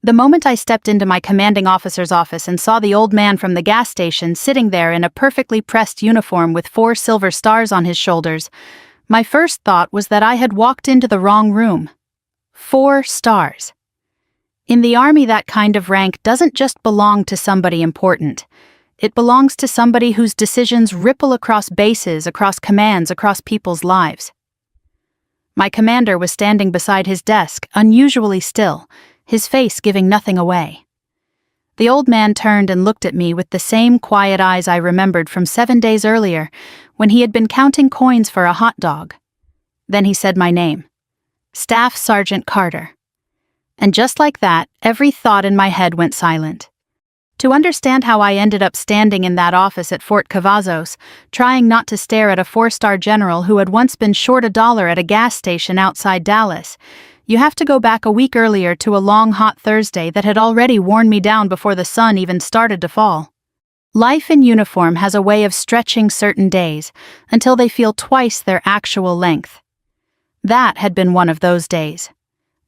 The moment I stepped into my commanding officer's office and saw the old man from the gas station sitting there in a perfectly pressed uniform with 4 silver stars on his shoulders, my first thought was that I had walked into the wrong room. 4 stars. In the army, that kind of rank doesn't just belong to somebody important. It belongs to somebody whose decisions ripple across bases, across commands, across people's lives. My commander was standing beside his desk, unusually still, his face giving nothing away. The old man turned and looked at me with the same quiet eyes I remembered from 7 days earlier, when he had been counting coins for a hot dog. Then he said my name. Staff Sergeant Carter. And just like that, every thought in my head went silent. To understand how I ended up standing in that office at Fort Cavazos, trying not to stare at a 4-star general who had once been short $1 at a gas station outside Dallas, you have to go back a week earlier to a long hot Thursday that had already worn me down before the sun even started to fall. Life in uniform has a way of stretching certain days until they feel twice their actual length. That had been one of those days.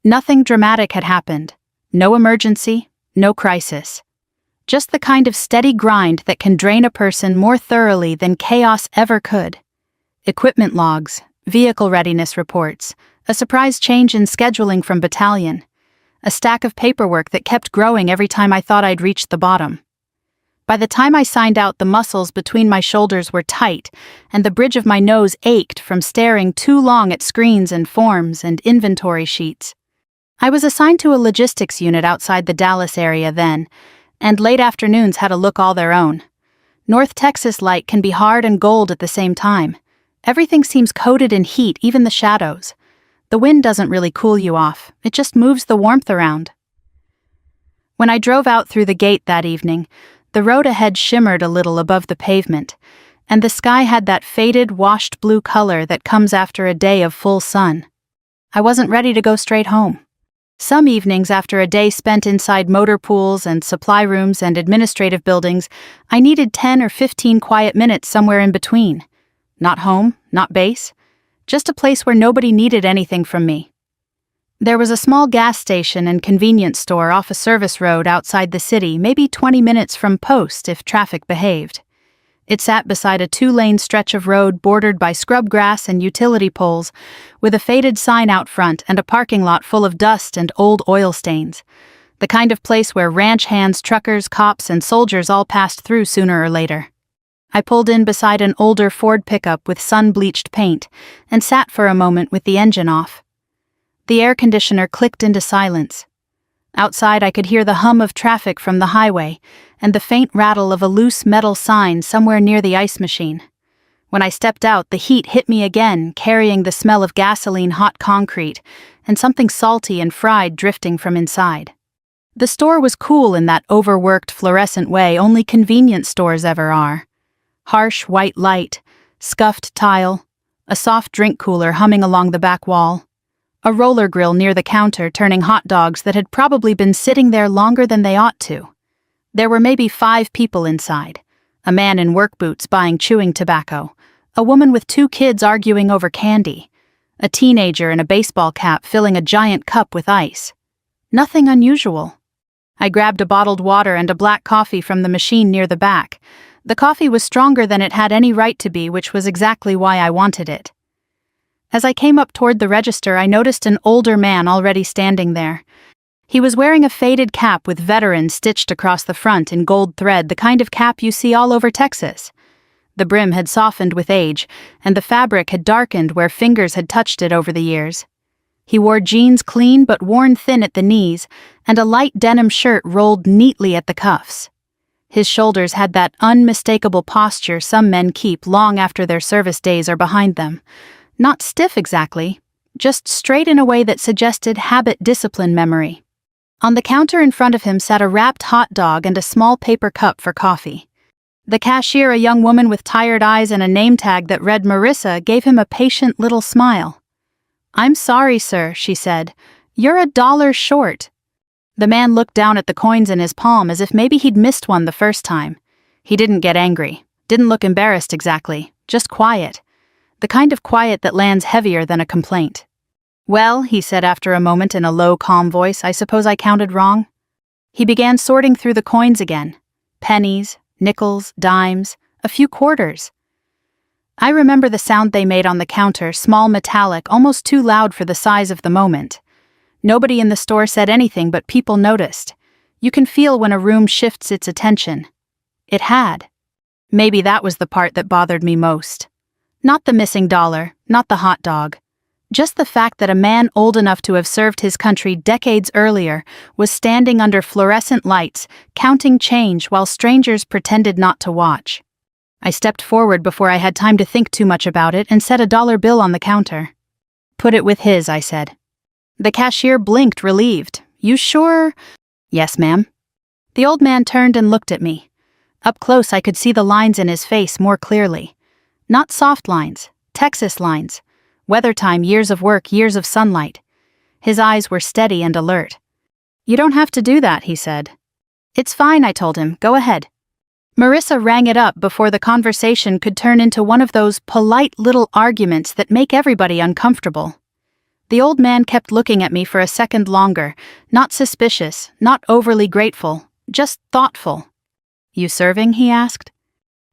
Nothing dramatic had happened. No emergency, no crisis. Just the kind of steady grind that can drain a person more thoroughly than chaos ever could. Equipment logs, vehicle readiness reports, a surprise change in scheduling from battalion, a stack of paperwork that kept growing every time I thought I'd reached the bottom. By the time I signed out, the muscles between my shoulders were tight, and the bridge of my nose ached from staring too long at screens and forms and inventory sheets. I was assigned to a logistics unit outside the Dallas area then, and late afternoons had a look all their own. North Texas light can be hard and gold at the same time. Everything seems coated in heat, even the shadows. The wind doesn't really cool you off, it just moves the warmth around. When I drove out through the gate that evening, the road ahead shimmered a little above the pavement, and the sky had that faded, washed blue color that comes after a day of full sun. I wasn't ready to go straight home. Some evenings after a day spent inside motor pools and supply rooms and administrative buildings, I needed 10 or 15 quiet minutes somewhere in between. Not home, not base, just a place where nobody needed anything from me. There was a small gas station and convenience store off a service road outside the city, maybe 20 minutes from post if traffic behaved. It sat beside a 2-lane stretch of road bordered by scrub grass and utility poles, with a faded sign out front and a parking lot full of dust and old oil stains. The kind of place where ranch hands, truckers, cops, and soldiers all passed through sooner or later. I pulled in beside an older Ford pickup with sun-bleached paint and sat for a moment with the engine off. The air conditioner clicked into silence. Outside, I could hear the hum of traffic from the highway and the faint rattle of a loose metal sign somewhere near the ice machine. When I stepped out, the heat hit me again, carrying the smell of gasoline, hot concrete, and something salty and fried drifting from inside. The store was cool in that overworked, fluorescent way only convenience stores ever are. Harsh white light, scuffed tile, a soft drink cooler humming along the back wall, a roller grill near the counter turning hot dogs that had probably been sitting there longer than they ought to. There were maybe 5 people inside. A man in work boots buying chewing tobacco, a woman with 2 kids arguing over candy, a teenager in a baseball cap filling a giant cup with ice. Nothing unusual. I grabbed a bottled water and a black coffee from the machine near the back. The coffee was stronger than it had any right to be, which was exactly why I wanted it. As I came up toward the register, I noticed an older man already standing there. He was wearing a faded cap with veteran stitched across the front in gold thread, the kind of cap you see all over Texas. The brim had softened with age, and the fabric had darkened where fingers had touched it over the years. He wore jeans clean but worn thin at the knees, and a light denim shirt rolled neatly at the cuffs. His shoulders had that unmistakable posture some men keep long after their service days are behind them. Not stiff exactly, just straight in a way that suggested habit-discipline memory. On the counter in front of him sat a wrapped hot dog and a small paper cup for coffee. The cashier, a young woman with tired eyes and a name tag that read Marissa, gave him a patient little smile. "I'm sorry, sir," she said. "You're $1 short." The man looked down at the coins in his palm as if maybe he'd missed one the first time. He didn't get angry, didn't look embarrassed exactly, just quiet. The kind of quiet that lands heavier than a complaint. "Well," he said after a moment in a low, calm voice, "I suppose I counted wrong?" He began sorting through the coins again. Pennies, nickels, dimes, a few quarters. I remember the sound they made on the counter, small, metallic, almost too loud for the size of the moment. Nobody in the store said anything, but people noticed. You can feel when a room shifts its attention. It had. Maybe that was the part that bothered me most. Not the missing dollar, not the hot dog. Just the fact that a man old enough to have served his country decades earlier was standing under fluorescent lights, counting change while strangers pretended not to watch. I stepped forward before I had time to think too much about it and set a dollar bill on the counter. "Put it with his," I said. The cashier blinked, relieved. "You sure?" "Yes, ma'am." The old man turned and looked at me. Up close I could see the lines in his face more clearly. Not soft lines, Texas lines. Weather time, years of work, years of sunlight. His eyes were steady and alert. "You don't have to do that," he said. "It's fine," I told him. "Go ahead." Marissa rang it up before the conversation could turn into one of those polite little arguments that make everybody uncomfortable. The old man kept looking at me for a second longer, not suspicious, not overly grateful, just thoughtful. "You serving?" he asked.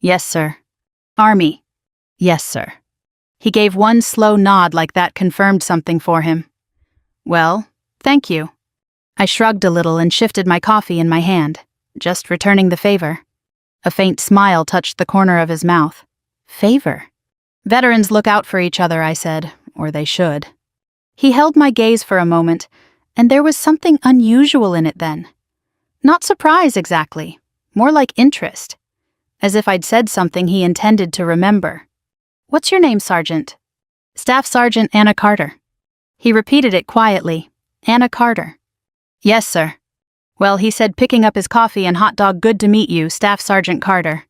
"Yes, sir." "Army?" "Yes, sir." He gave one slow nod like that confirmed something for him. "Well, thank you." I shrugged a little and shifted my coffee in my hand, just returning the favor. A faint smile touched the corner of his mouth. "Favor?" "Veterans look out for each other," I said, "or they should." He held my gaze for a moment, and there was something unusual in it then. Not surprise exactly, more like interest, as if I'd said something he intended to remember. "What's your name, Sergeant?" "Staff Sergeant Anna Carter." He repeated it quietly. "Anna Carter." "Yes, sir." "Well," he said, picking up his coffee and hot dog, "good to meet you, Staff Sergeant Carter."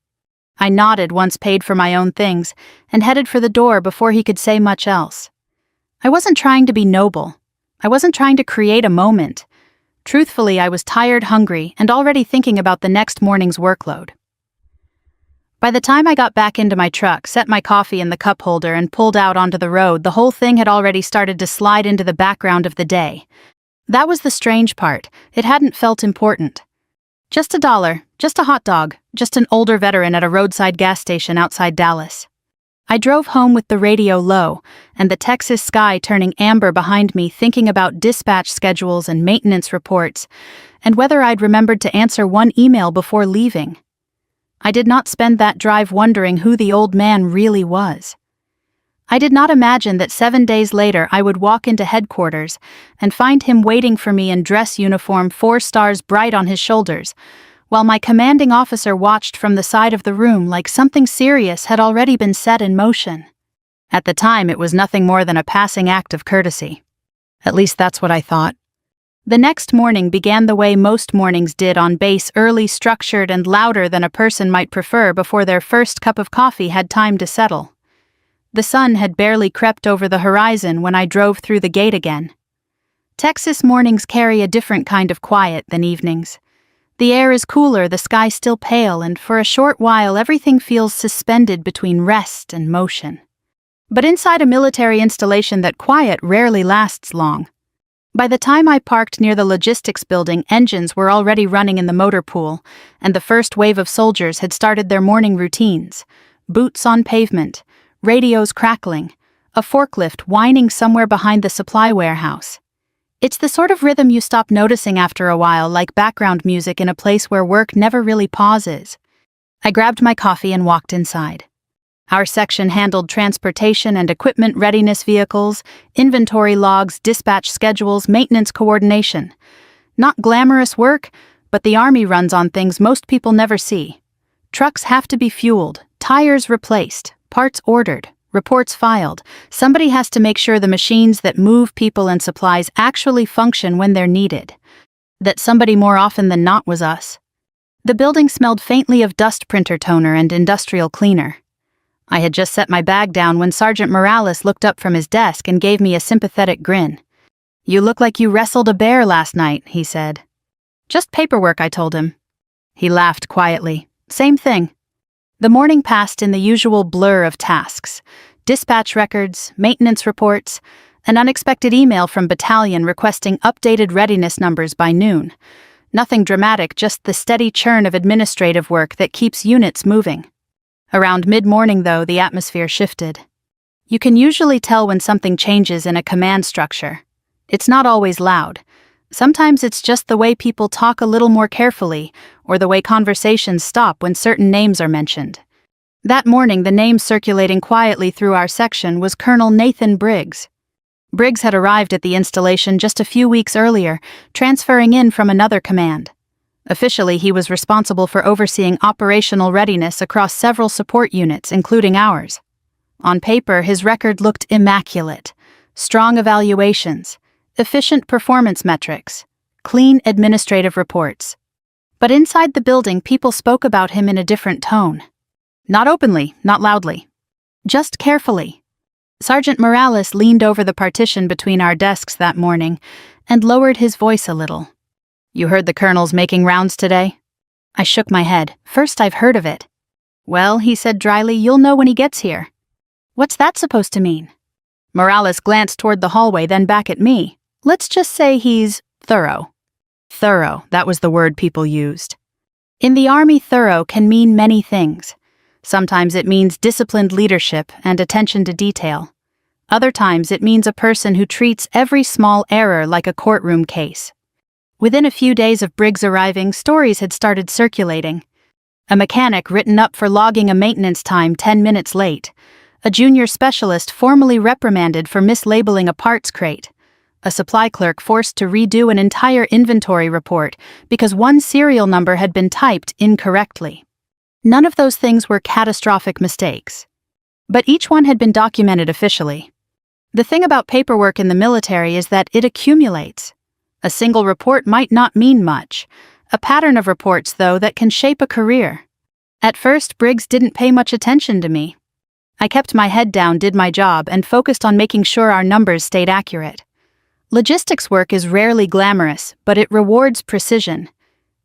I nodded, once paid for my own things, and headed for the door before he could say much else. I wasn't trying to be noble. I wasn't trying to create a moment. Truthfully, I was tired, hungry, and already thinking about the next morning's workload. By the time I got back into my truck, set my coffee in the cup holder, and pulled out onto the road, the whole thing had already started to slide into the background of the day. That was the strange part. It hadn't felt important. Just $1, just a hot dog, just an older veteran at a roadside gas station outside Dallas. I drove home with the radio low, and the Texas sky turning amber behind me, thinking about dispatch schedules and maintenance reports, and whether I'd remembered to answer one email before leaving. I did not spend that drive wondering who the old man really was. I did not imagine that 7 days later I would walk into headquarters and find him waiting for me in dress uniform, 4 stars bright on his shoulders, while my commanding officer watched from the side of the room like something serious had already been set in motion. At the time, it was nothing more than a passing act of courtesy. At least that's what I thought. The next morning began the way most mornings did, on base, early, structured, and louder than a person might prefer before their first cup of coffee had time to settle. The sun had barely crept over the horizon when I drove through the gate again. Texas mornings carry a different kind of quiet than evenings. The air is cooler, the sky still pale, and for a short while everything feels suspended between rest and motion. But inside a military installation, that quiet rarely lasts long. By the time I parked near the logistics building, engines were already running in the motor pool, and the first wave of soldiers had started their morning routines. Boots on pavement, radios crackling, a forklift whining somewhere behind the supply warehouse. It's the sort of rhythm you stop noticing after a while, like background music in a place where work never really pauses. I grabbed my coffee and walked inside. Our section handled transportation and equipment readiness vehicles, inventory logs, dispatch schedules, maintenance coordination. Not glamorous work, but the Army runs on things most people never see. Trucks have to be fueled, tires replaced, parts ordered, reports filed. Somebody has to make sure the machines that move people and supplies actually function when they're needed. That somebody more often than not was us. The building smelled faintly of dust printer toner and industrial cleaner. I had just set my bag down when Sergeant Morales looked up from his desk and gave me a sympathetic grin. "You look like you wrestled a bear last night," he said. "Just paperwork," I told him. He laughed quietly. "Same thing." The morning passed in the usual blur of tasks. Dispatch records, maintenance reports, an unexpected email from battalion requesting updated readiness numbers by noon. Nothing dramatic, just the steady churn of administrative work that keeps units moving. Around mid-morning, though, the atmosphere shifted. You can usually tell when something changes in a command structure. It's not always loud. Sometimes it's just the way people talk a little more carefully, or the way conversations stop when certain names are mentioned. That morning, the name circulating quietly through our section was Colonel Nathan Briggs. Briggs had arrived at the installation just a few weeks earlier, transferring in from another command. Officially, he was responsible for overseeing operational readiness across several support units, including ours. On paper, his record looked immaculate. Strong evaluations, efficient performance metrics, clean administrative reports. But inside the building, people spoke about him in a different tone. Not openly, not loudly. Just carefully. Sergeant Morales leaned over the partition between our desks that morning and lowered his voice a little. "You heard the colonel's making rounds today?" I shook my head. "First I've heard of it." "Well," he said dryly, "you'll know when he gets here." "What's that supposed to mean?" Morales glanced toward the hallway, then back at me. "Let's just say he's thorough." Thorough, that was the word people used. In the Army, thorough can mean many things. Sometimes it means disciplined leadership and attention to detail. Other times it means a person who treats every small error like a courtroom case. Within a few days of Briggs arriving, stories had started circulating. A mechanic written up for logging a maintenance time 10 minutes late. A junior specialist formally reprimanded for mislabeling a parts crate. A supply clerk forced to redo an entire inventory report because one serial number had been typed incorrectly. None of those things were catastrophic mistakes. But each one had been documented officially. The thing about paperwork in the military is that it accumulates. A single report might not mean much. A pattern of reports, though, that can shape a career. At first, Briggs didn't pay much attention to me. I kept my head down, did my job, and focused on making sure our numbers stayed accurate. Logistics work is rarely glamorous, but it rewards precision.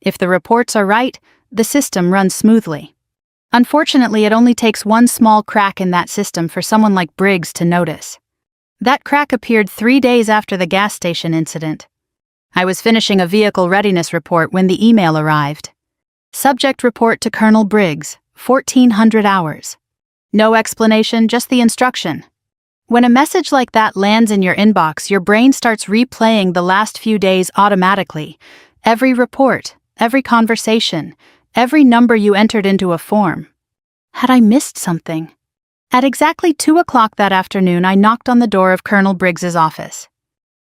If the reports are right, the system runs smoothly. Unfortunately, it only takes one small crack in that system for someone like Briggs to notice. That crack appeared 3 days after the gas station incident. I was finishing a vehicle readiness report when the email arrived. Subject report to Colonel Briggs, 1400 hours. No explanation, just the instruction. When a message like that lands in your inbox, your brain starts replaying the last few days automatically. Every report, every conversation, every number you entered into a form. Had I missed something? At exactly 2 o'clock that afternoon, I knocked on the door of Colonel Briggs's office.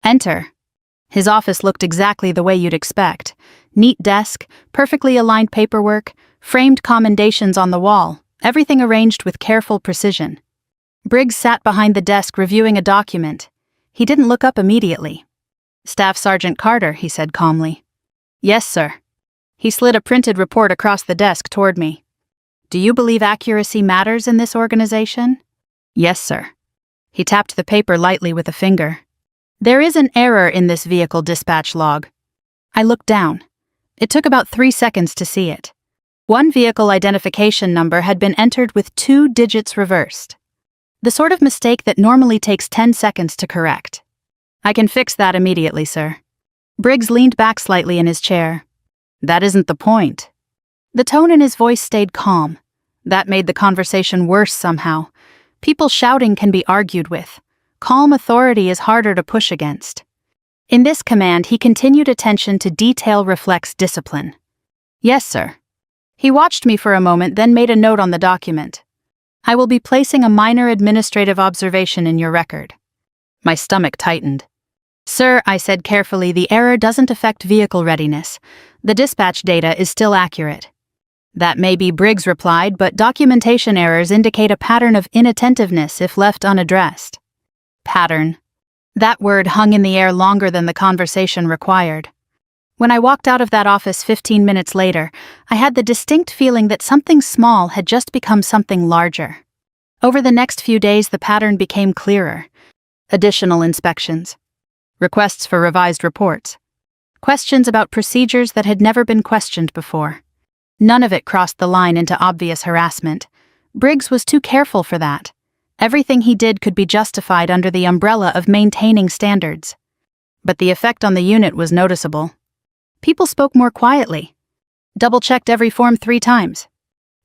"Enter." His office looked exactly the way you'd expect. Neat desk, perfectly aligned paperwork, framed commendations on the wall, everything arranged with careful precision. Briggs sat behind the desk reviewing a document. He didn't look up immediately. "Staff Sergeant Carter," he said calmly. "Yes, sir." He slid a printed report across the desk toward me. "Do you believe accuracy matters in this organization?" "Yes, sir." He tapped the paper lightly with a finger. "There is an error in this vehicle dispatch log." I looked down. It took about 3 seconds to see it. One vehicle identification number had been entered with 2 digits reversed. The sort of mistake that normally takes 10 seconds to correct. "I can fix that immediately, sir." Briggs leaned back slightly in his chair. "That isn't the point." The tone in his voice stayed calm. That made the conversation worse somehow. People shouting can be argued with. Calm authority is harder to push against. In this command, he continued attention to detail reflects discipline. "Yes, sir." He watched me for a moment, then made a note on the document. "I will be placing a minor administrative observation in your record." My stomach tightened. "Sir," I said carefully, "the error doesn't affect vehicle readiness. The dispatch data is still accurate." "That may be," Briggs replied, "but documentation errors indicate a pattern of inattentiveness if left unaddressed." Pattern. That word hung in the air longer than the conversation required. When I walked out of that office 15 minutes later, I had the distinct feeling that something small had just become something larger. Over the next few days, the pattern became clearer. Additional inspections. Requests for revised reports. Questions about procedures that had never been questioned before. None of it crossed the line into obvious harassment. Briggs was too careful for that. Everything he did could be justified under the umbrella of maintaining standards. But the effect on the unit was noticeable. People spoke more quietly. Double-checked every form 3 times.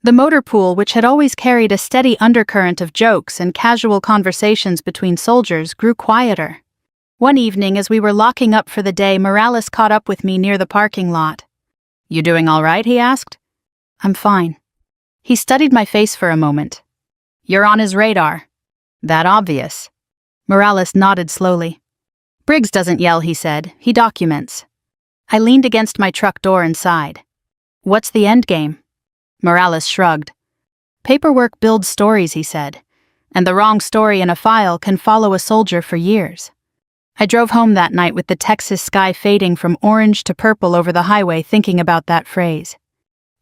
The motor pool, which had always carried a steady undercurrent of jokes and casual conversations between soldiers, grew quieter. One evening, as we were locking up for the day, Morales caught up with me near the parking lot. "You doing all right?" he asked. "I'm fine." He studied my face for a moment. "You're on his radar." "That obvious?" Morales nodded slowly. "Briggs doesn't yell," he said. "He documents." I leaned against my truck door and sighed. "What's the end game?" Morales shrugged. "Paperwork builds stories," he said, "and the wrong story in a file can follow a soldier for years." I drove home that night with the Texas sky fading from orange to purple over the highway, thinking about that phrase.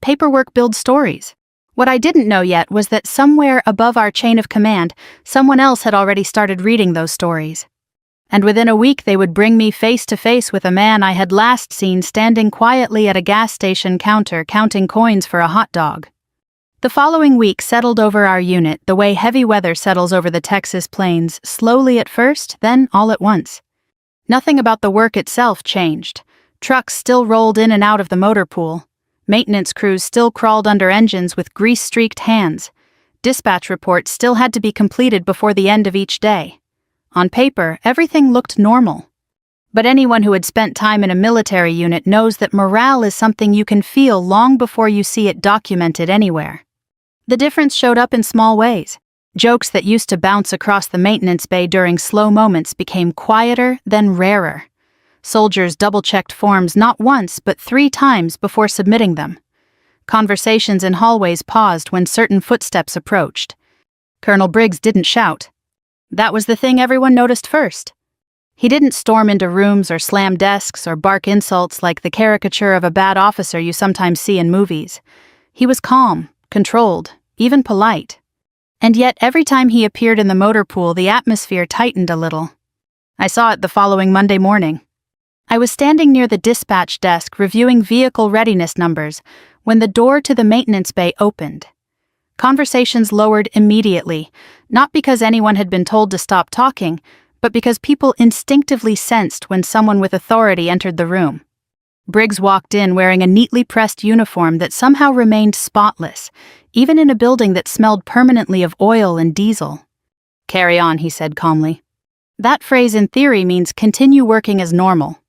Paperwork builds stories. What I didn't know yet was that somewhere above our chain of command, someone else had already started reading those stories. And within a week they would bring me face to face with a man I had last seen standing quietly at a gas station counter counting coins for a hot dog. The following week settled over our unit the way heavy weather settles over the Texas plains, slowly at first, then all at once. Nothing about the work itself changed. Trucks still rolled in and out of the motor pool. Maintenance crews still crawled under engines with grease-streaked hands. Dispatch reports still had to be completed before the end of each day. On paper, everything looked normal. But anyone who had spent time in a military unit knows that morale is something you can feel long before you see it documented anywhere. The difference showed up in small ways. Jokes that used to bounce across the maintenance bay during slow moments became quieter, then rarer. Soldiers double-checked forms not once but 3 times before submitting them. Conversations in hallways paused when certain footsteps approached. Colonel Briggs didn't shout. That was the thing everyone noticed first. He didn't storm into rooms or slam desks or bark insults like the caricature of a bad officer you sometimes see in movies. He was calm, controlled, even polite. And yet every time he appeared in the motor pool, the atmosphere tightened a little. I saw it the following Monday morning. I was standing near the dispatch desk reviewing vehicle readiness numbers when the door to the maintenance bay opened. Conversations lowered immediately, not because anyone had been told to stop talking, but because people instinctively sensed when someone with authority entered the room. Briggs walked in wearing a neatly pressed uniform that somehow remained spotless, even in a building that smelled permanently of oil and diesel. "Carry on," he said calmly. That phrase in theory means continue working as normal.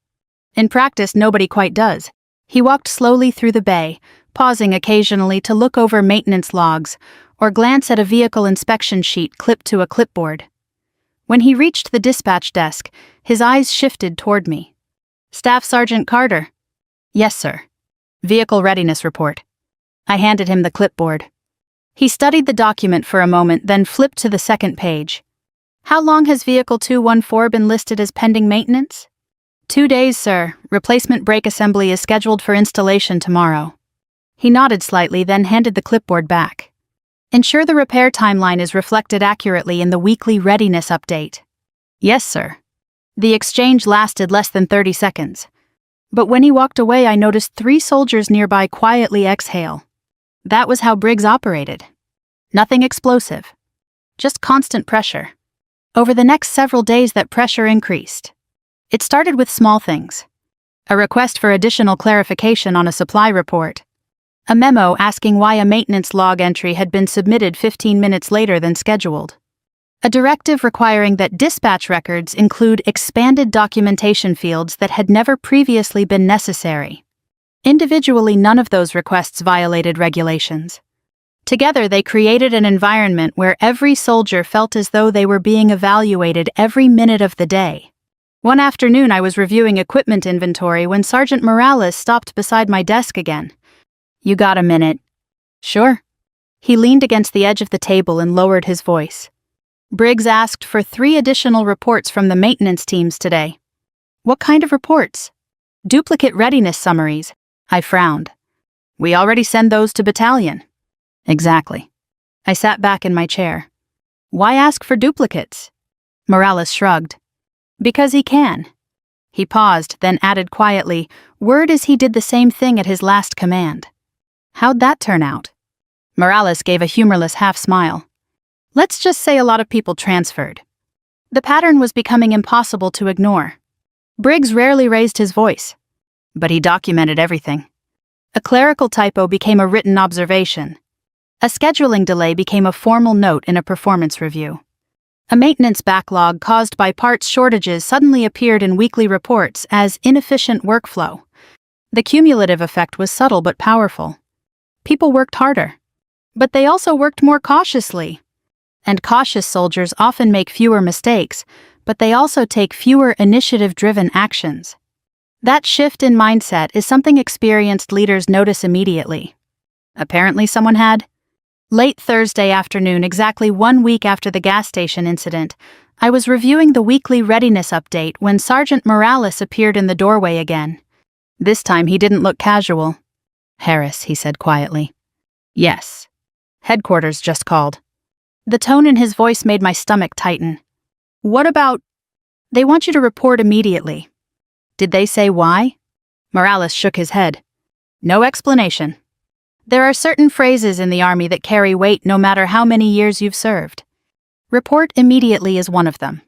In practice, nobody quite does. He walked slowly through the bay, pausing occasionally to look over maintenance logs or glance at a vehicle inspection sheet clipped to a clipboard. When he reached the dispatch desk, his eyes shifted toward me. "Staff Sergeant Carter." "Yes, sir." "Vehicle readiness report." I handed him the clipboard. He studied the document for a moment, then flipped to the second page. "How long has Vehicle 214 been listed as pending maintenance?" 2 days, sir. Replacement brake assembly is scheduled for installation tomorrow." He nodded slightly, then handed the clipboard back. "Ensure the repair timeline is reflected accurately in the weekly readiness update." "Yes, sir." The exchange lasted less than 30 seconds. But when he walked away, I noticed 3 soldiers nearby quietly exhale. That was how Briggs operated. Nothing explosive. Just constant pressure. Over the next several days, that pressure increased. It started with small things. A request for additional clarification on a supply report. A memo asking why a maintenance log entry had been submitted 15 minutes later than scheduled. A directive requiring that dispatch records include expanded documentation fields that had never previously been necessary. Individually, none of those requests violated regulations. Together, they created an environment where every soldier felt as though they were being evaluated every minute of the day. One afternoon, I was reviewing equipment inventory when Sergeant Morales stopped beside my desk again. "You got a minute?" "Sure." He leaned against the edge of the table and lowered his voice. "Briggs asked for 3 additional reports from the maintenance teams today." "What kind of reports?" "Duplicate readiness summaries." I frowned. "We already send those to battalion." "Exactly." I sat back in my chair. "Why ask for duplicates?" Morales shrugged. "Because he can." He paused, then added quietly, "Word is he did the same thing at his last command." "How'd that turn out?" Morales gave a humorless half-smile. "Let's just say a lot of people transferred." The pattern was becoming impossible to ignore. Briggs rarely raised his voice. But he documented everything. A clerical typo became a written observation. A scheduling delay became a formal note in a performance review. A maintenance backlog caused by parts shortages suddenly appeared in weekly reports as inefficient workflow. The cumulative effect was subtle but powerful. People worked harder. But they also worked more cautiously. And cautious soldiers often make fewer mistakes, but they also take fewer initiative-driven actions. That shift in mindset is something experienced leaders notice immediately. Apparently someone had. Late Thursday afternoon, exactly 1 week after the gas station incident, I was reviewing the weekly readiness update when Sergeant Morales appeared in the doorway again. This time he didn't look casual. "Harris," he said quietly. "Yes." "Headquarters just called." The tone in his voice made my stomach tighten. "What about—" "They want you to report immediately." "Did they say why?" Morales shook his head. "No explanation. There are certain phrases in the Army that carry weight no matter how many years you've served. Report immediately is one of them.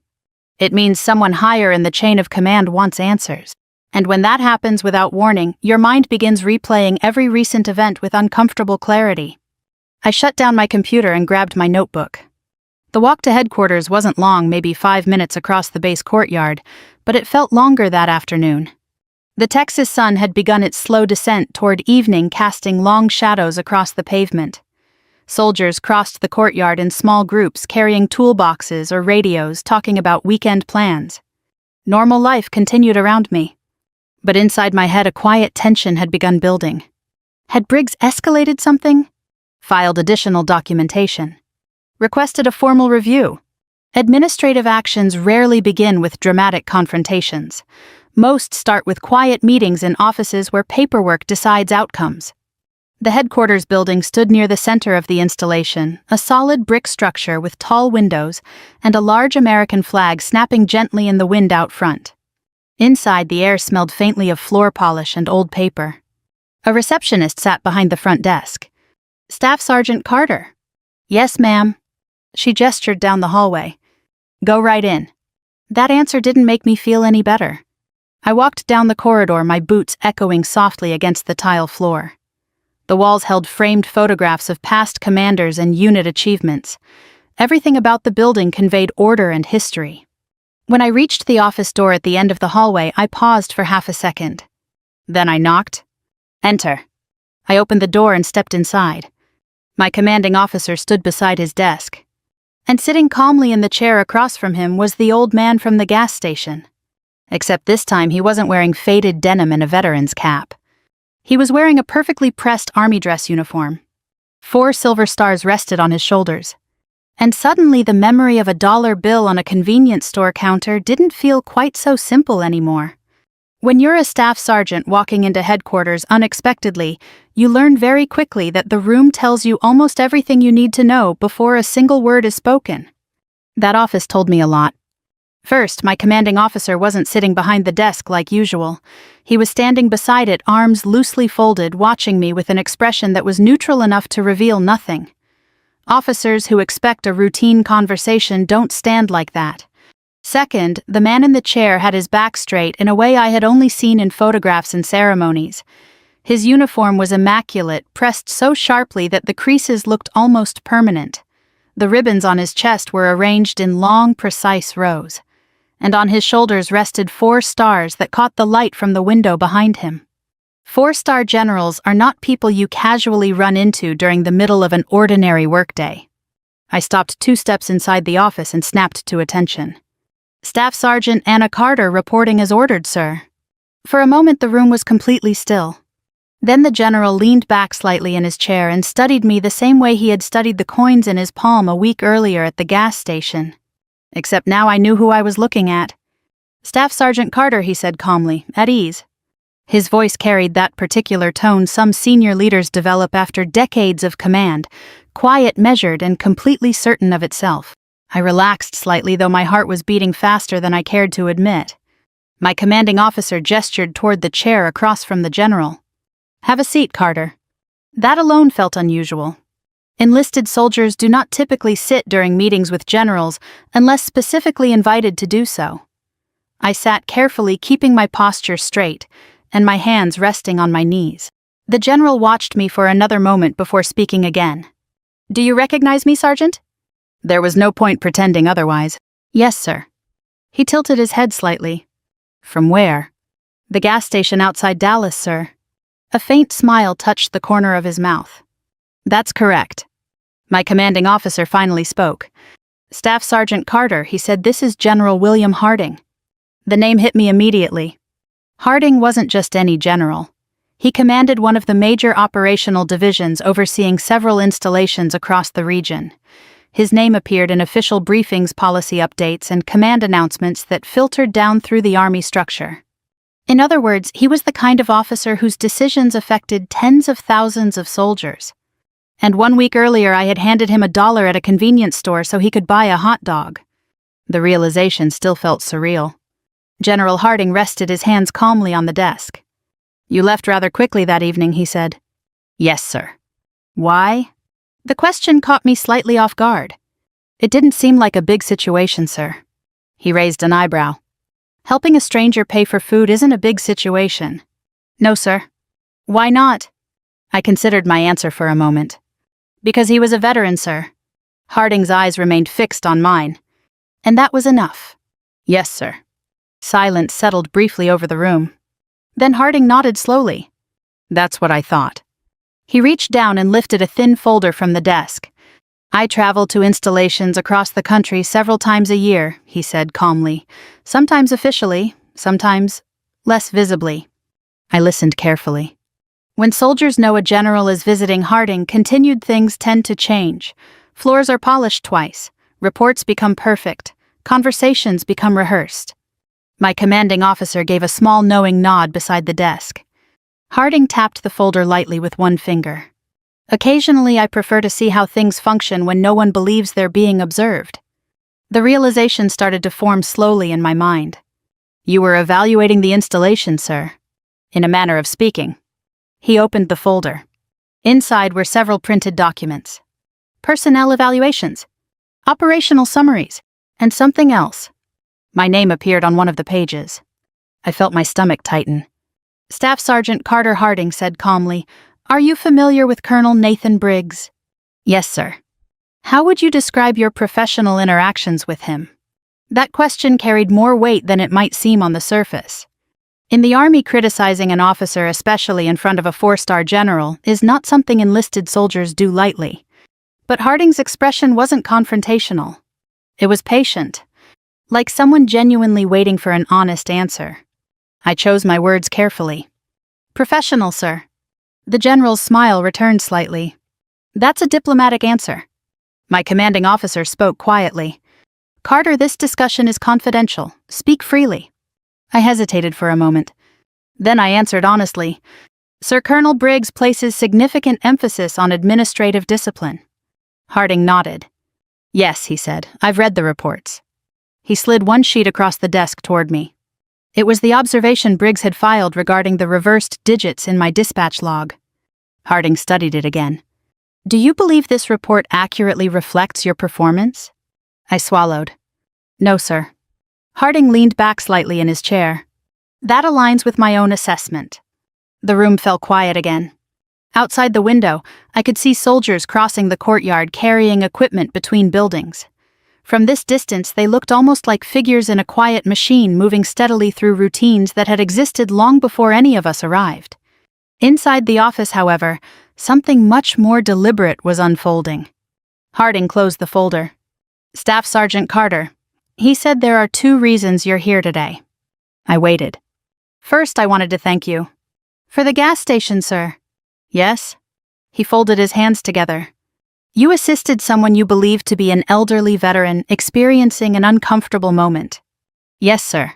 It means someone higher in the chain of command wants answers. And when that happens without warning, your mind begins replaying every recent event with uncomfortable clarity." I shut down my computer and grabbed my notebook. The walk to headquarters wasn't long, maybe 5 minutes across the base courtyard, but it felt longer that afternoon. The Texas sun had begun its slow descent toward evening, casting long shadows across the pavement. Soldiers crossed the courtyard in small groups, carrying toolboxes or radios, talking about weekend plans. Normal life continued around me. But inside my head, a quiet tension had begun building. Had Briggs escalated something? Filed additional documentation. Requested a formal review. Administrative actions rarely begin with dramatic confrontations. Most start with quiet meetings in offices where paperwork decides outcomes. The headquarters building stood near the center of the installation, a solid brick structure with tall windows and a large American flag snapping gently in the wind out front. Inside, the air smelled faintly of floor polish and old paper. A receptionist sat behind the front desk. "Staff Sergeant Carter." "Yes, ma'am." She gestured down the hallway. "Go right in." That answer didn't make me feel any better. I walked down the corridor, my boots echoing softly against the tile floor. The walls held framed photographs of past commanders and unit achievements. Everything about the building conveyed order and history. When I reached the office door at the end of the hallway, I paused for half a second. Then I knocked. "Enter." I opened the door and stepped inside. My commanding officer stood beside his desk. And sitting calmly in the chair across from him was the old man from the gas station. Except this time he wasn't wearing faded denim and a veteran's cap. He was wearing a perfectly pressed army dress uniform. 4 silver stars rested on his shoulders. And suddenly the memory of a dollar bill on a convenience store counter didn't feel quite so simple anymore. When you're a staff sergeant walking into headquarters unexpectedly, you learn very quickly that the room tells you almost everything you need to know before a single word is spoken. That office told me a lot. First, my commanding officer wasn't sitting behind the desk like usual. He was standing beside it, arms loosely folded, watching me with an expression that was neutral enough to reveal nothing. Officers who expect a routine conversation don't stand like that. Second, the man in the chair had his back straight in a way I had only seen in photographs and ceremonies. His uniform was immaculate, pressed so sharply that the creases looked almost permanent. The ribbons on his chest were arranged in long, precise rows. And on his shoulders rested 4 stars that caught the light from the window behind him. 4-star generals are not people you casually run into during the middle of an ordinary workday. I stopped 2 steps inside the office and snapped to attention. "Staff Sergeant Anna Carter reporting as ordered, sir." For a moment the room was completely still. Then the general leaned back slightly in his chair and studied me the same way he had studied the coins in his palm a week earlier at the gas station. Except now I knew who I was looking at. "Staff Sergeant Carter," he said calmly, at ease. His voice carried that particular tone some senior leaders develop after decades of command, quiet, measured, and completely certain of itself. I relaxed slightly, though my heart was beating faster than I cared to admit. My commanding officer gestured toward the chair across from the general. "Have a seat, Carter." That alone felt unusual. Enlisted soldiers do not typically sit during meetings with generals unless specifically invited to do so. I sat carefully, keeping my posture straight, and my hands resting on my knees. The general watched me for another moment before speaking again. "Do you recognize me, Sergeant?" There was no point pretending otherwise. "Yes, sir." He tilted his head slightly. "From where?" "The gas station outside Dallas, sir." A faint smile touched the corner of his mouth. "That's correct." My commanding officer finally spoke. "Staff Sergeant Carter," he said, "this is General William Harding." The name hit me immediately. Harding wasn't just any general. He commanded one of the major operational divisions overseeing several installations across the region. His name appeared in official briefings, policy updates, and command announcements that filtered down through the Army structure. In other words, he was the kind of officer whose decisions affected tens of thousands of soldiers. And 1 week earlier I had handed him $1 at a convenience store so he could buy a hot dog. The realization still felt surreal. General Harding rested his hands calmly on the desk. "You left rather quickly that evening," he said. "Yes, sir." "Why?" The question caught me slightly off guard. "It didn't seem like a big situation, sir." He raised an eyebrow. "Helping a stranger pay for food isn't a big situation." "No, sir." "Why not?" I considered my answer for a moment. "Because he was a veteran, sir." Harding's eyes remained fixed on mine. "And that was enough." "Yes, sir." Silence settled briefly over the room. Then Harding nodded slowly. "That's what I thought." He reached down and lifted a thin folder from the desk. "I travel to installations across the country several times a year," he said calmly. "Sometimes officially, sometimes less visibly." I listened carefully. When soldiers know a general is visiting, Harding continued, things tend to change. Floors are polished twice. Reports become perfect. Conversations become rehearsed. My commanding officer gave a small knowing nod beside the desk. Harding tapped the folder lightly with one finger. "Occasionally I prefer to see how things function when no one believes they're being observed." The realization started to form slowly in my mind. "You were evaluating the installation, sir." "In a manner of speaking." He opened the folder. Inside were several printed documents. Personnel evaluations, operational summaries, and something else. My name appeared on one of the pages. I felt my stomach tighten. Staff Sergeant Carter, Harding said calmly, "Are you familiar with Colonel Nathan Briggs?" "Yes, sir." "How would you describe your professional interactions with him?" That question carried more weight than it might seem on the surface. In the Army, criticizing an officer, especially in front of a 4-star general, is not something enlisted soldiers do lightly. But Harding's expression wasn't confrontational. It was patient, like someone genuinely waiting for an honest answer. I chose my words carefully. "Professional, sir." The general's smile returned slightly. "That's a diplomatic answer." My commanding officer spoke quietly. "Carter, this discussion is confidential. Speak freely." I hesitated for a moment. Then I answered honestly. "Sir, Colonel Briggs places significant emphasis on administrative discipline." Harding nodded. "Yes," he said, "I've read the reports." He slid one sheet across the desk toward me. It was the observation Briggs had filed regarding the reversed digits in my dispatch log. Harding studied it again. "Do you believe this report accurately reflects your performance?" I swallowed. "No, sir." Harding leaned back slightly in his chair. "That aligns with my own assessment." The room fell quiet again. Outside the window, I could see soldiers crossing the courtyard carrying equipment between buildings. From this distance, they looked almost like figures in a quiet machine moving steadily through routines that had existed long before any of us arrived. Inside the office, however, something much more deliberate was unfolding. Harding closed the folder. "Staff Sergeant Carter," he said, "there are 2 reasons you're here today." I waited. "First, I wanted to thank you." "For the gas station, sir." "Yes?" He folded his hands together. "You assisted someone you believed to be an elderly veteran experiencing an uncomfortable moment." "Yes, sir."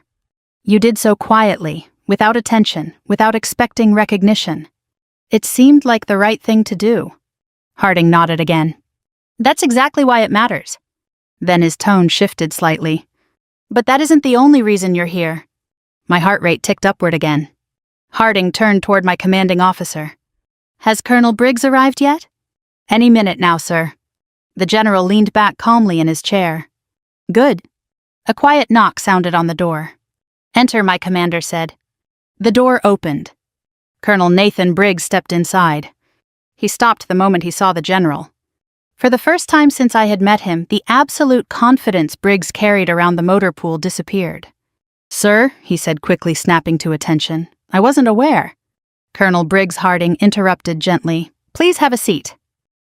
"You did so quietly, without attention, without expecting recognition. It seemed like the right thing to do." Harding nodded again. "That's exactly why it matters." Then his tone shifted slightly. "But that isn't the only reason you're here." My heart rate ticked upward again. Harding turned toward my commanding officer. "Has Colonel Briggs arrived yet?" "Any minute now, sir." The general leaned back calmly in his chair. "Good." A quiet knock sounded on the door. "Enter," my commander said. The door opened. Colonel Nathan Briggs stepped inside. He stopped the moment he saw the general. For the first time since I had met him, the absolute confidence Briggs carried around the motor pool disappeared. "Sir," he said quickly, snapping to attention, "I wasn't aware." Colonel Briggs Harding interrupted gently, "Please have a seat."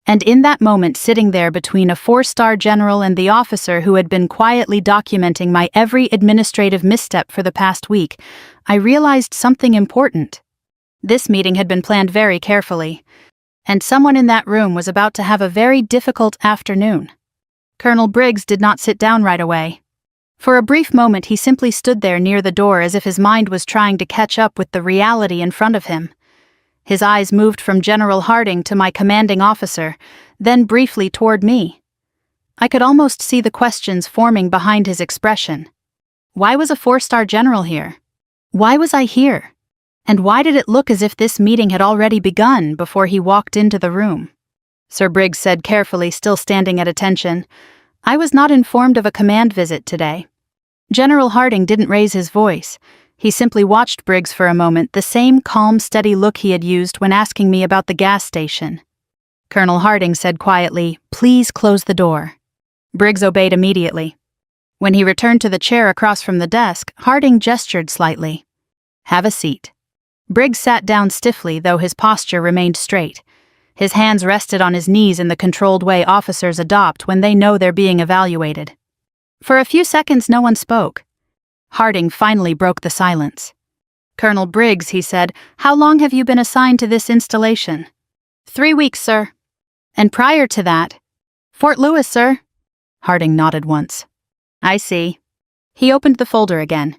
And in that moment, sitting there between a 4-star general and the officer who had been quietly documenting my every administrative misstep for the past week, I realized something important. This meeting had been planned very carefully, and someone in that room was about to have a very difficult afternoon. Colonel Briggs did not sit down right away. For a brief moment he simply stood there near the door as if his mind was trying to catch up with the reality in front of him. His eyes moved from General Harding to my commanding officer, then briefly toward me. I could almost see the questions forming behind his expression. Why was a 4-star general here? Why was I here? And why did it look as if this meeting had already begun before he walked into the room? Sir Briggs said carefully, still standing at attention, "I was not informed of a command visit today." General Harding didn't raise his voice. He simply watched Briggs for a moment, the same calm, steady look he had used when asking me about the gas station. Colonel Harding said quietly, "Please close the door." Briggs obeyed immediately. When he returned to the chair across from the desk, Harding gestured slightly. "Have a seat." Briggs sat down stiffly, though his posture remained straight. His hands rested on his knees in the controlled way officers adopt when they know they're being evaluated. For a few seconds no one spoke. Harding finally broke the silence. "Colonel Briggs," he said, "how long have you been assigned to this installation?" 3 weeks, sir." "And prior to that?" "Fort Lewis, sir." Harding nodded once. "I see." He opened the folder again.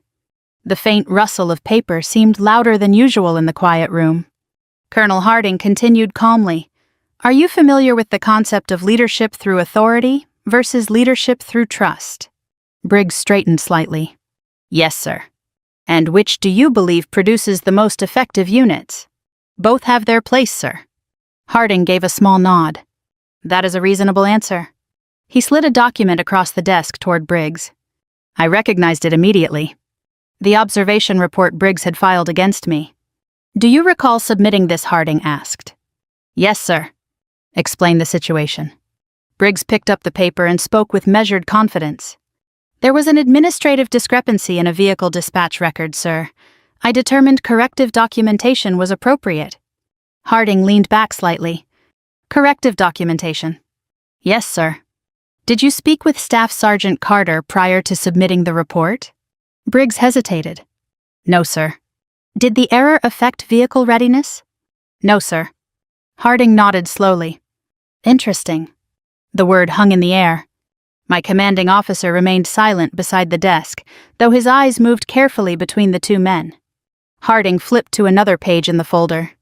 The faint rustle of paper seemed louder than usual in the quiet room. Colonel Harding continued calmly, "Are you familiar with the concept of leadership through authority versus leadership through trust?" Briggs straightened slightly. "Yes, sir." "And which do you believe produces the most effective units?" "Both have their place, sir." Harding gave a small nod. "That is a reasonable answer." He slid a document across the desk toward Briggs. I recognized it immediately. The observation report Briggs had filed against me. "Do you recall submitting this?" Harding asked. "Yes, sir." "Explain the situation." Briggs picked up the paper and spoke with measured confidence. "There was an administrative discrepancy in a vehicle dispatch record, sir. I determined corrective documentation was appropriate." Harding leaned back slightly. "Corrective documentation?" "Yes, sir." "Did you speak with Staff Sergeant Carter prior to submitting the report?" Briggs hesitated. "No, sir." "Did the error affect vehicle readiness?" "No, sir." Harding nodded slowly. "Interesting." The word hung in the air. My commanding officer remained silent beside the desk, though his eyes moved carefully between the two men. Harding flipped to another page in the folder.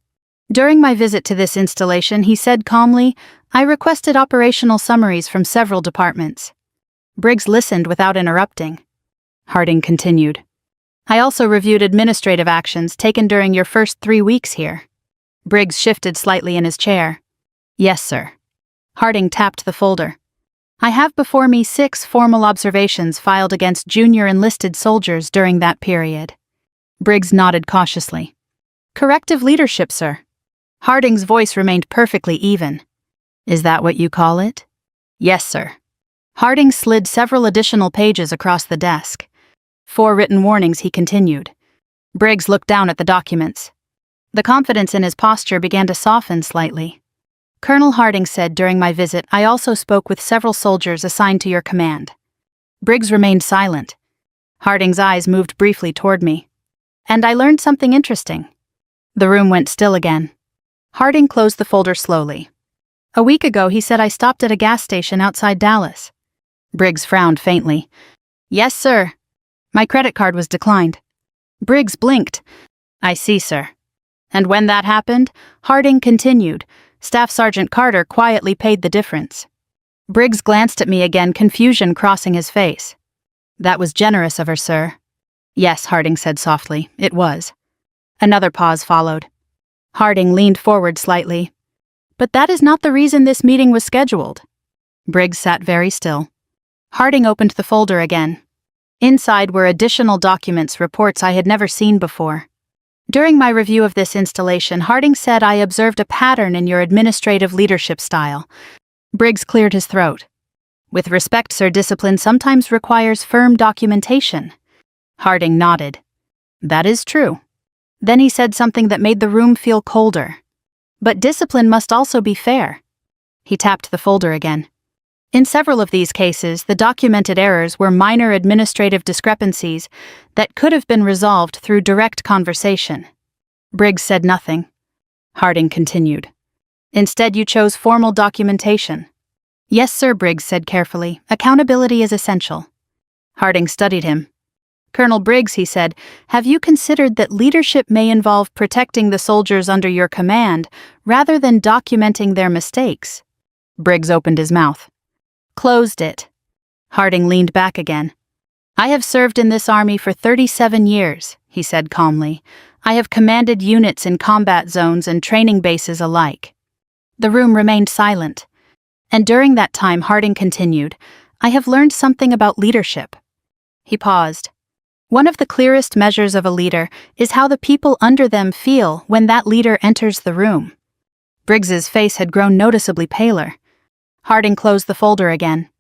"During my visit to this installation," he said calmly, "I requested operational summaries from several departments." Briggs listened without interrupting. Harding continued. "I also reviewed administrative actions taken during your first 3 weeks here." Briggs shifted slightly in his chair. "Yes, sir." Harding tapped the folder. "I have before me 6 formal observations filed against junior enlisted soldiers during that period." Briggs nodded cautiously. "Corrective leadership, sir." Harding's voice remained perfectly even. "Is that what you call it?" "Yes, sir." Harding slid several additional pages across the desk. 4 written warnings, he continued. Briggs looked down at the documents. The confidence in his posture began to soften slightly. "Colonel Harding said during my visit I also spoke with several soldiers assigned to your command." Briggs remained silent. Harding's eyes moved briefly toward me. "And I learned something interesting." The room went still again. Harding closed the folder slowly. "A week ago he said I stopped at a gas station outside Dallas." Briggs frowned faintly. "Yes, sir. My credit card was declined." Briggs blinked. "I see, sir." "And when that happened," Harding continued, "Staff Sergeant Carter quietly paid the difference." Briggs glanced at me again, confusion crossing his face. "That was generous of her, sir." "Yes," Harding said softly, "it was." Another pause followed. Harding leaned forward slightly. "But that is not the reason this meeting was scheduled." Briggs sat very still. Harding opened the folder again. Inside were additional documents, reports I had never seen before. During my review of this installation, Harding said I observed a pattern in your administrative leadership style. Briggs cleared his throat. With respect, sir, discipline sometimes requires firm documentation. Harding nodded. That is true. Then he said something that made the room feel colder. But discipline must also be fair. He tapped the folder again. In several of these cases, the documented errors were minor administrative discrepancies that could have been resolved through direct conversation. Briggs said nothing. Harding continued. Instead, you chose formal documentation. Yes, sir, Briggs said carefully. Accountability is essential. Harding studied him. Colonel Briggs, he said, have you considered that leadership may involve protecting the soldiers under your command rather than documenting their mistakes? Briggs opened his mouth. Closed it. Harding leaned back again. I have served in this army for 37 years, he said calmly. I have commanded units in combat zones and training bases alike. The room remained silent. And during that time, Harding continued, I have learned something about leadership. He paused. One of the clearest measures of a leader is how the people under them feel when that leader enters the room. Briggs's face had grown noticeably paler. Harding closed the folder again.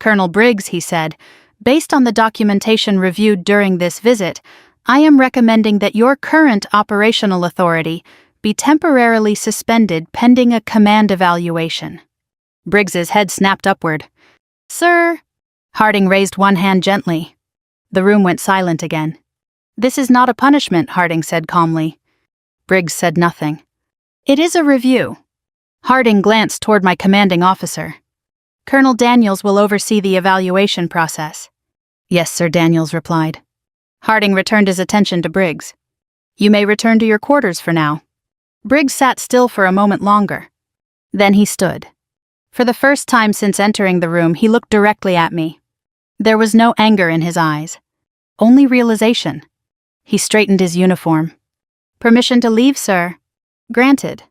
Colonel Briggs, he said, based on the documentation reviewed during this visit, I am recommending that your current operational authority be temporarily suspended pending a command evaluation. Briggs's head snapped upward. Sir? Harding raised one hand gently. The room went silent again. This is not a punishment, Harding said calmly. Briggs said nothing. It is a review. Harding glanced toward my commanding officer. Colonel Daniels will oversee the evaluation process. Yes, Sir, Daniels replied. Harding returned his attention to Briggs. You may return to your quarters for now. Briggs sat still for a moment longer. Then he stood. For the first time since entering the room, he looked directly at me. There was no anger in his eyes, only realization. He straightened his uniform. Permission to leave, sir? Granted.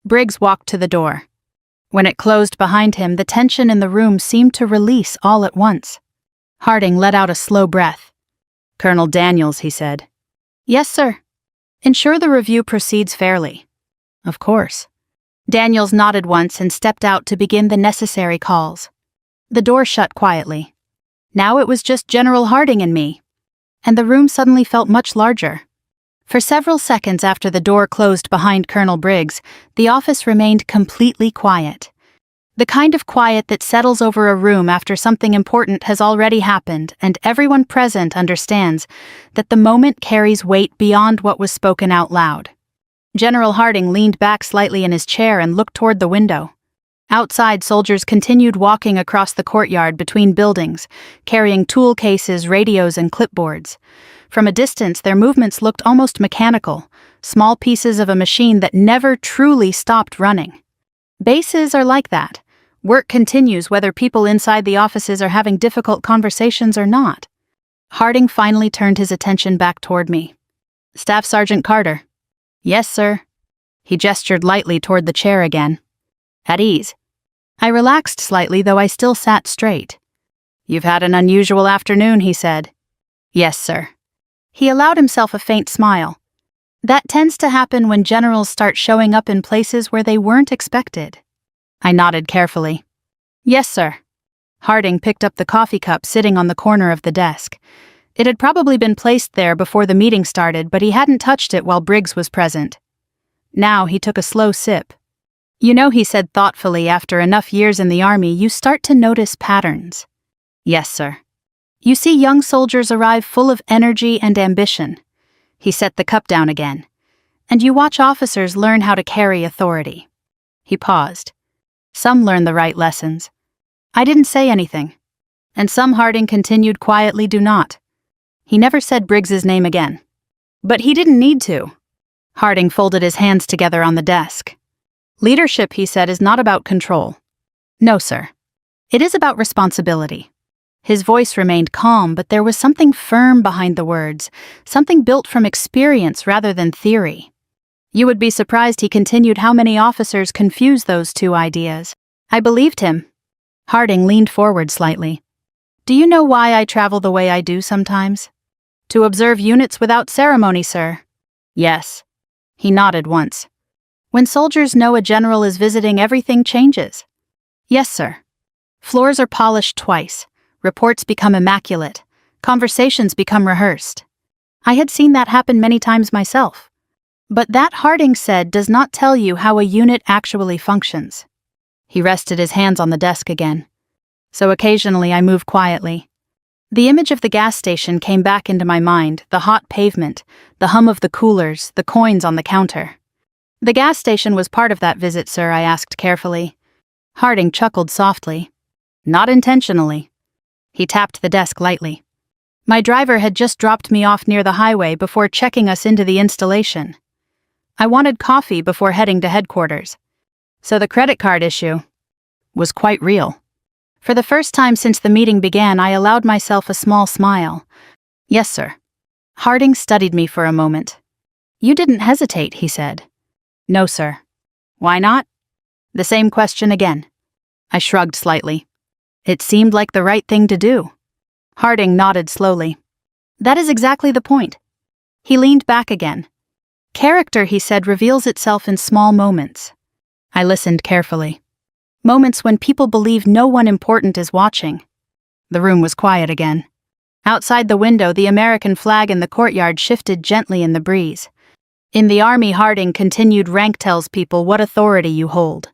Briggs walked to the door. When it closed behind him, the tension in the room seemed to release all at once. Harding let out a slow breath. Colonel Daniels, he said. Yes, sir. Ensure the review proceeds fairly. Of course. Daniels nodded once and stepped out to begin the necessary calls. The door shut quietly. Now it was just General Harding and me. And the room suddenly felt much larger. For several seconds after the door closed behind Colonel Briggs, the office remained completely quiet. The kind of quiet that settles over a room after something important has already happened and everyone present understands that the moment carries weight beyond what was spoken out loud. General Harding leaned back slightly in his chair and looked toward the window. Outside, soldiers continued walking across the courtyard between buildings, carrying tool cases, radios, and clipboards. From a distance, their movements looked almost mechanical, small pieces of a machine that never truly stopped running. Bases are like that. Work continues whether people inside the offices are having difficult conversations or not. Harding finally turned his attention back toward me. Staff Sergeant Carter. Yes, sir. He gestured lightly toward the chair again. At ease. I relaxed slightly, though I still sat straight. You've had an unusual afternoon, he said. Yes, sir. He allowed himself a faint smile. That tends to happen when generals start showing up in places where they weren't expected. I nodded carefully. Yes, sir. Harding picked up the coffee cup sitting on the corner of the desk. It had probably been placed there before the meeting started, but he hadn't touched it while Briggs was present. Now he took a slow sip. You know, he said thoughtfully, after enough years in the army, you start to notice patterns. Yes, sir. You see young soldiers arrive full of energy and ambition. He set the cup down again. And you watch officers learn how to carry authority. He paused. Some learn the right lessons. I didn't say anything. And some, Harding continued quietly, do not. He never said Briggs's name again. But he didn't need to. Harding folded his hands together on the desk. Leadership, he said, is not about control. No, sir. It is about responsibility. His voice remained calm, but there was something firm behind the words, something built from experience rather than theory. You would be surprised, he continued, how many officers confuse those two ideas. I believed him. Harding leaned forward slightly. Do you know why I travel the way I do sometimes? To observe units without ceremony, sir. Yes. He nodded once. When soldiers know a general is visiting, everything changes. Yes, sir. Floors are polished twice. Reports become immaculate. Conversations become rehearsed. I had seen that happen many times myself. But that, Harding said, does not tell you how a unit actually functions. He rested his hands on the desk again. So occasionally I move quietly. The image of the gas station came back into my mind, the hot pavement, the hum of the coolers, the coins on the counter. The gas station was part of that visit, sir, I asked carefully. Harding chuckled softly. Not intentionally. He tapped the desk lightly. My driver had just dropped me off near the highway before checking us into the installation. I wanted coffee before heading to headquarters. So the credit card issue was quite real. For the first time since the meeting began, I allowed myself a small smile. Yes, sir. Harding studied me for a moment. You didn't hesitate, he said. No, sir. Why not? The same question again. I shrugged slightly. It seemed like the right thing to do. Harding nodded slowly. That is exactly the point. He leaned back again. Character, he said, reveals itself in small moments. I listened carefully. Moments when people believe no one important is watching. The room was quiet again. Outside the window, the American flag in the courtyard shifted gently in the breeze. In the army, Harding continued, rank tells people what authority you hold.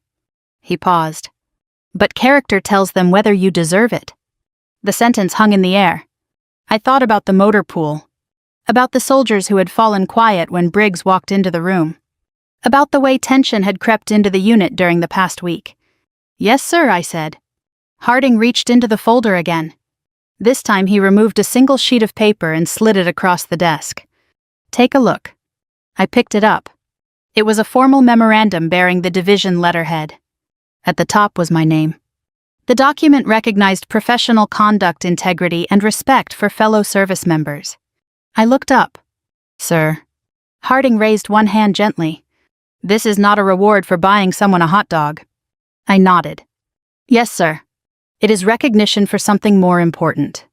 He paused. But character tells them whether you deserve it. The sentence hung in the air. I thought about the motor pool. About the soldiers who had fallen quiet when Briggs walked into the room. About the way tension had crept into the unit during the past week. Yes, sir, I said. Harding reached into the folder again. This time he removed a single sheet of paper and slid it across the desk. Take a look. I picked it up. It was a formal memorandum bearing the division letterhead. At the top was my name. The document recognized professional conduct, integrity, and respect for fellow service members. I looked up. Sir. Harding raised one hand gently. This is not a reward for buying someone a hot dog. I nodded. Yes, sir. It is recognition for something more important.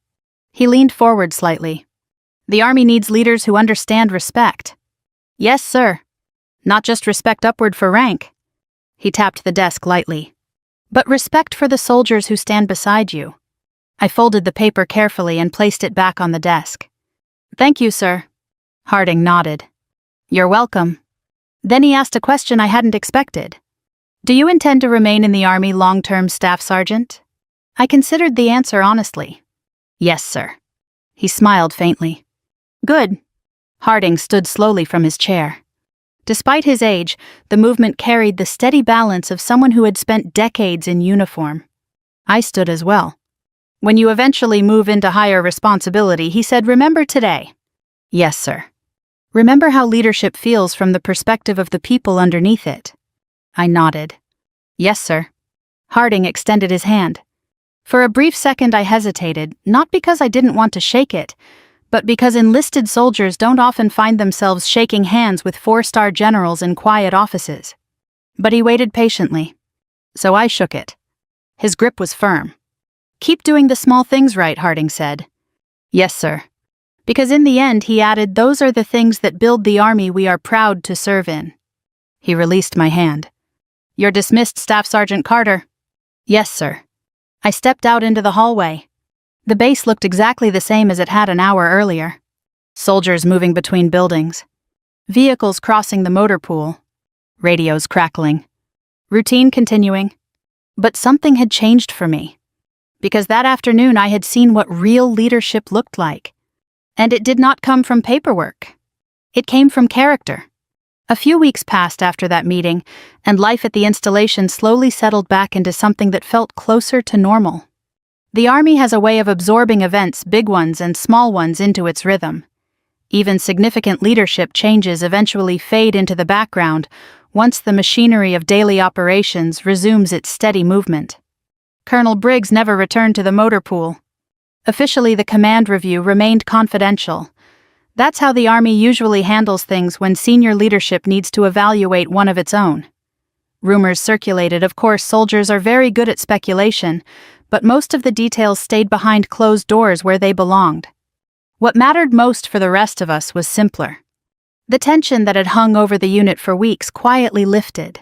He leaned forward slightly. The Army needs leaders who understand respect. Yes, sir. Not just respect upward for rank. He tapped the desk lightly. But respect for the soldiers who stand beside you. I folded the paper carefully and placed it back on the desk. Thank you, sir. Harding nodded. You're welcome. Then he asked a question I hadn't expected. Do you intend to remain in the Army long-term, Staff Sergeant? I considered the answer honestly. Yes, sir. He smiled faintly. Good. Harding stood slowly from his chair. Despite his age, the movement carried the steady balance of someone who had spent decades in uniform. I stood as well. When you eventually move into higher responsibility, he said, remember today. Yes, sir. Remember how leadership feels from the perspective of the people underneath it. I nodded. Yes, sir. Harding extended his hand. For a brief second I hesitated, not because I didn't want to shake it, but because enlisted soldiers don't often find themselves shaking hands with 4-star generals in quiet offices. But he waited patiently. So I shook it. His grip was firm. Keep doing the small things right, Harding said. Yes, sir. Because in the end, he added, those are the things that build the Army we are proud to serve in. He released my hand. You're dismissed, Staff Sergeant Carter. Yes, sir. I stepped out into the hallway. The base looked exactly the same as it had an hour earlier. Soldiers moving between buildings. Vehicles crossing the motor pool. Radios crackling. Routine continuing. But something had changed for me. Because that afternoon I had seen what real leadership looked like. And it did not come from paperwork. It came from character. A few weeks passed after that meeting, and life at the installation slowly settled back into something that felt closer to normal. The Army has a way of absorbing events, big ones and small ones, into its rhythm. Even significant leadership changes eventually fade into the background once the machinery of daily operations resumes its steady movement. Colonel Briggs never returned to the motor pool. Officially, the command review remained confidential. That's how the Army usually handles things when senior leadership needs to evaluate one of its own. Rumors circulated. Of course, soldiers are very good at speculation, but most of the details stayed behind closed doors where they belonged. What mattered most for the rest of us was simpler. The tension that had hung over the unit for weeks quietly lifted.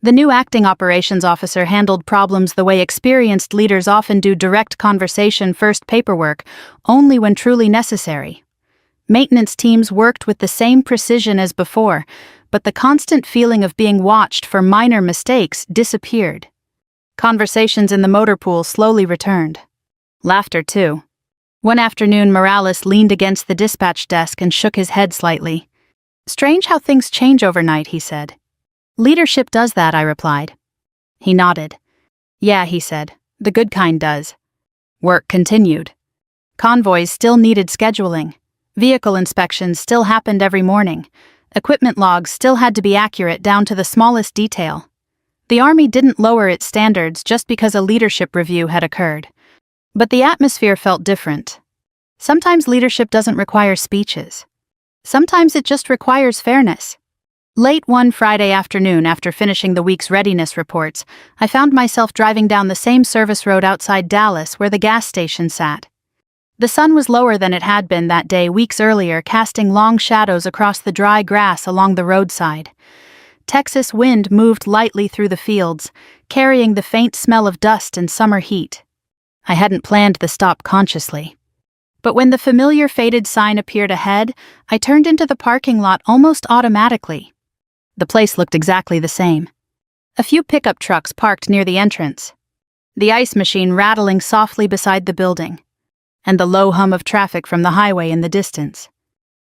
The new acting operations officer handled problems the way experienced leaders often do: direct conversation, first paperwork, only when truly necessary. Maintenance teams worked with the same precision as before, but the constant feeling of being watched for minor mistakes disappeared. Conversations in the motor pool slowly returned. Laughter, too. One afternoon, Morales leaned against the dispatch desk and shook his head slightly. "Strange how things change overnight," he said. "Leadership does that," I replied. He nodded. "Yeah," he said, "the good kind does." Work continued. Convoys still needed scheduling. Vehicle inspections still happened every morning. Equipment logs still had to be accurate down to the smallest detail. The Army didn't lower its standards just because a leadership review had occurred. But the atmosphere felt different. Sometimes leadership doesn't require speeches. Sometimes it just requires fairness. Late one Friday afternoon, after finishing the week's readiness reports, I found myself driving down the same service road outside Dallas where the gas station sat. The sun was lower than it had been that day weeks earlier, casting long shadows across the dry grass along the roadside. Texas wind moved lightly through the fields, carrying the faint smell of dust and summer heat. I hadn't planned the stop consciously. But when the familiar faded sign appeared ahead, I turned into the parking lot almost automatically. The place looked exactly the same. A few pickup trucks parked near the entrance. The ice machine rattling softly beside the building. And the low hum of traffic from the highway in the distance.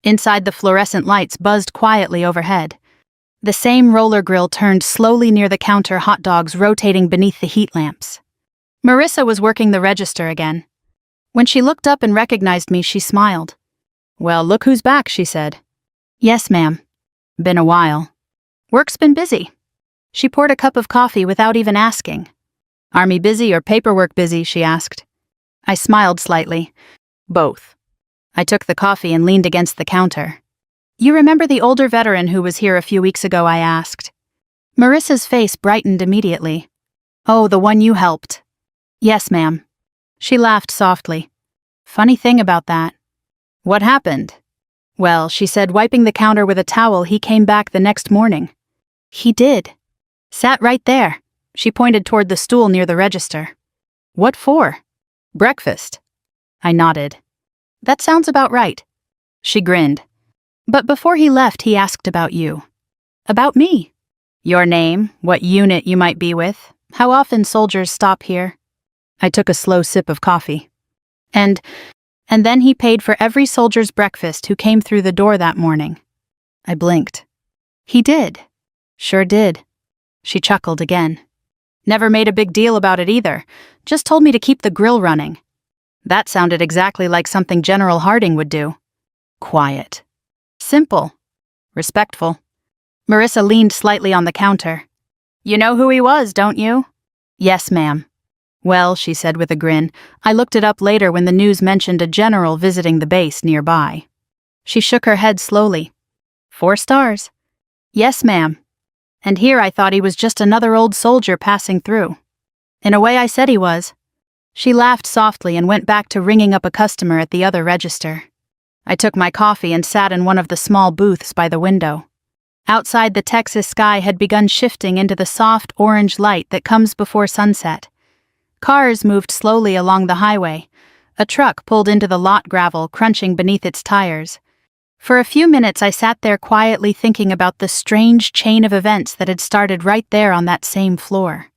Inside, the fluorescent lights buzzed quietly overhead. The same roller grill turned slowly near the counter, hot dogs rotating beneath the heat lamps. Marissa was working the register again. When she looked up and recognized me, she smiled. "Well, look who's back," she said. "Yes, ma'am. Been a while." "Work's been busy." She poured a cup of coffee without even asking. "Army busy or paperwork busy?" she asked. I smiled slightly. "Both." I took the coffee and leaned against the counter. "You remember the older veteran who was here a few weeks ago?" I asked. Marissa's face brightened immediately. "Oh, the one you helped." "Yes, ma'am." She laughed softly. "Funny thing about that." "What happened?" "Well," she said, wiping the counter with a towel, "he came back the next morning." "He did." "Sat right there." She pointed toward the stool near the register. "What for?" "Breakfast." I nodded. "That sounds about right." She grinned. "But before he left, he asked about you." "About me?" "Your name, what unit you might be with, how often soldiers stop here." I took a slow sip of coffee. And then he paid for every soldier's breakfast who came through the door that morning." I blinked. "He did?" "Sure did." She chuckled again. "Never made a big deal about it either. Just told me to keep the grill running." That sounded exactly like something General Harding would do. Quiet. Simple. Respectful. Marissa leaned slightly on the counter. "You know who he was, don't you?" "Yes, ma'am." "Well," she said with a grin, "I looked it up later when the news mentioned a general visiting the base nearby." She shook her head slowly. 4 stars. "Yes, ma'am. And here I thought he was just another old soldier passing through." "In a way, I said he was." She laughed softly and went back to ringing up a customer at the other register. I took my coffee and sat in one of the small booths by the window. Outside, the Texas sky had begun shifting into the soft orange light that comes before sunset. Cars moved slowly along the highway. A truck pulled into the lot, gravel crunching beneath its tires. For a few minutes I sat there quietly thinking about the strange chain of events that had started right there on that same floor.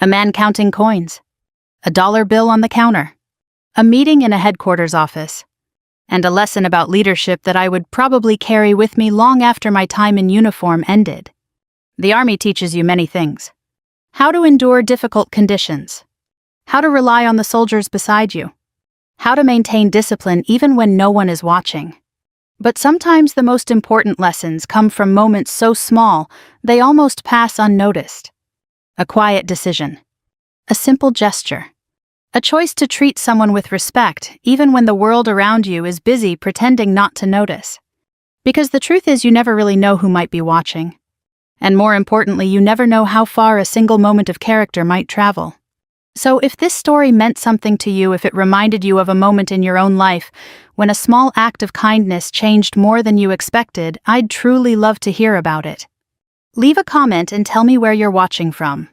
A man counting coins. A dollar bill on the counter. A meeting in a headquarters office. And a lesson about leadership that I would probably carry with me long after my time in uniform ended. The Army teaches you many things. How to endure difficult conditions. How to rely on the soldiers beside you. How to maintain discipline even when no one is watching. But sometimes the most important lessons come from moments so small they almost pass unnoticed. A quiet decision. A simple gesture. A choice to treat someone with respect even when the world around you is busy pretending not to notice. Because the truth is, you never really know who might be watching. And more importantly, you never know how far a single moment of character might travel. So if this story meant something to you, if it reminded you of a moment in your own life when a small act of kindness changed more than you expected, I'd truly love to hear about it. Leave a comment and tell me where you're watching from.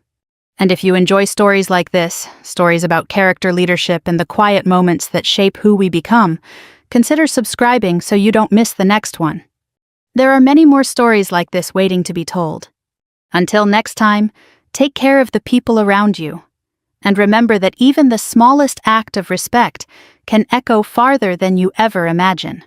And if you enjoy stories like this, stories about character leadership and the quiet moments that shape who we become, consider subscribing so you don't miss the next one. There are many more stories like this waiting to be told. Until next time, take care of the people around you. And remember that even the smallest act of respect can echo farther than you ever imagine.